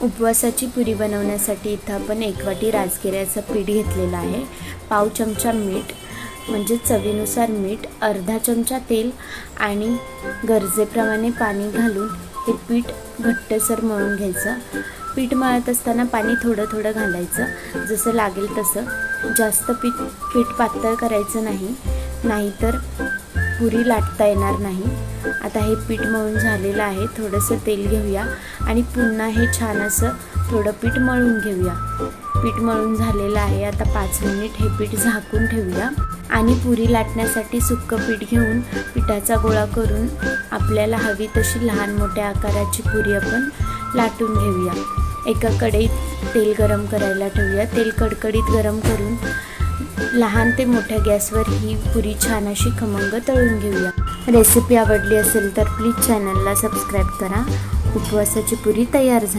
उपवासाची पुरी बनवण्यासाठी इथं आपण 1 वाटी राजगिऱ्याचं पीठ घेतलेलं आहे, पाव चमचा मीठ म्हणजे चवीनुसार मीठ, अर्धा चमचा तेल आणि गरजेप्रमाणे पाणी घालून हे पीठ घट्टसर मळून घ्यायचं। पीठ मळत असताना पाणी थोडं थोडं घालायचं, जसं लागेल तसं। जास्त पीठ पातळ करायचं नाही, नाहीतर पुरी लाटता येणार नाही। आता हे पीठ मळून झालेलं आहे। थोडंसं तेल घेऊया आणि पुन्हा हे छान असं थोडं पीठ मळून घेऊया। पीठ मळून झालेलं आहे। आता 5 मिनिट हे पीठ झाकून ठेवूया आणि पुरी लाटण्यासाठी सुक्कं पीठ घेऊन पिठाचा गोळा करून आपल्याला हवी तशी लहान मोठ्या आकाराची पुरी आपण लाटून घेऊया। एका कढईत तेल गरम करायला ठेवूया। तेल कडकडीत गरम करून लहान ते मोठ्या गॅसवर ही पुरी छान अशी खमंग तळून घेऊया। रेसिपी आवडली असेल तर प्लीज चॅनलला सबस्क्राईब करा। उपवासाची पुरी तयार झाली।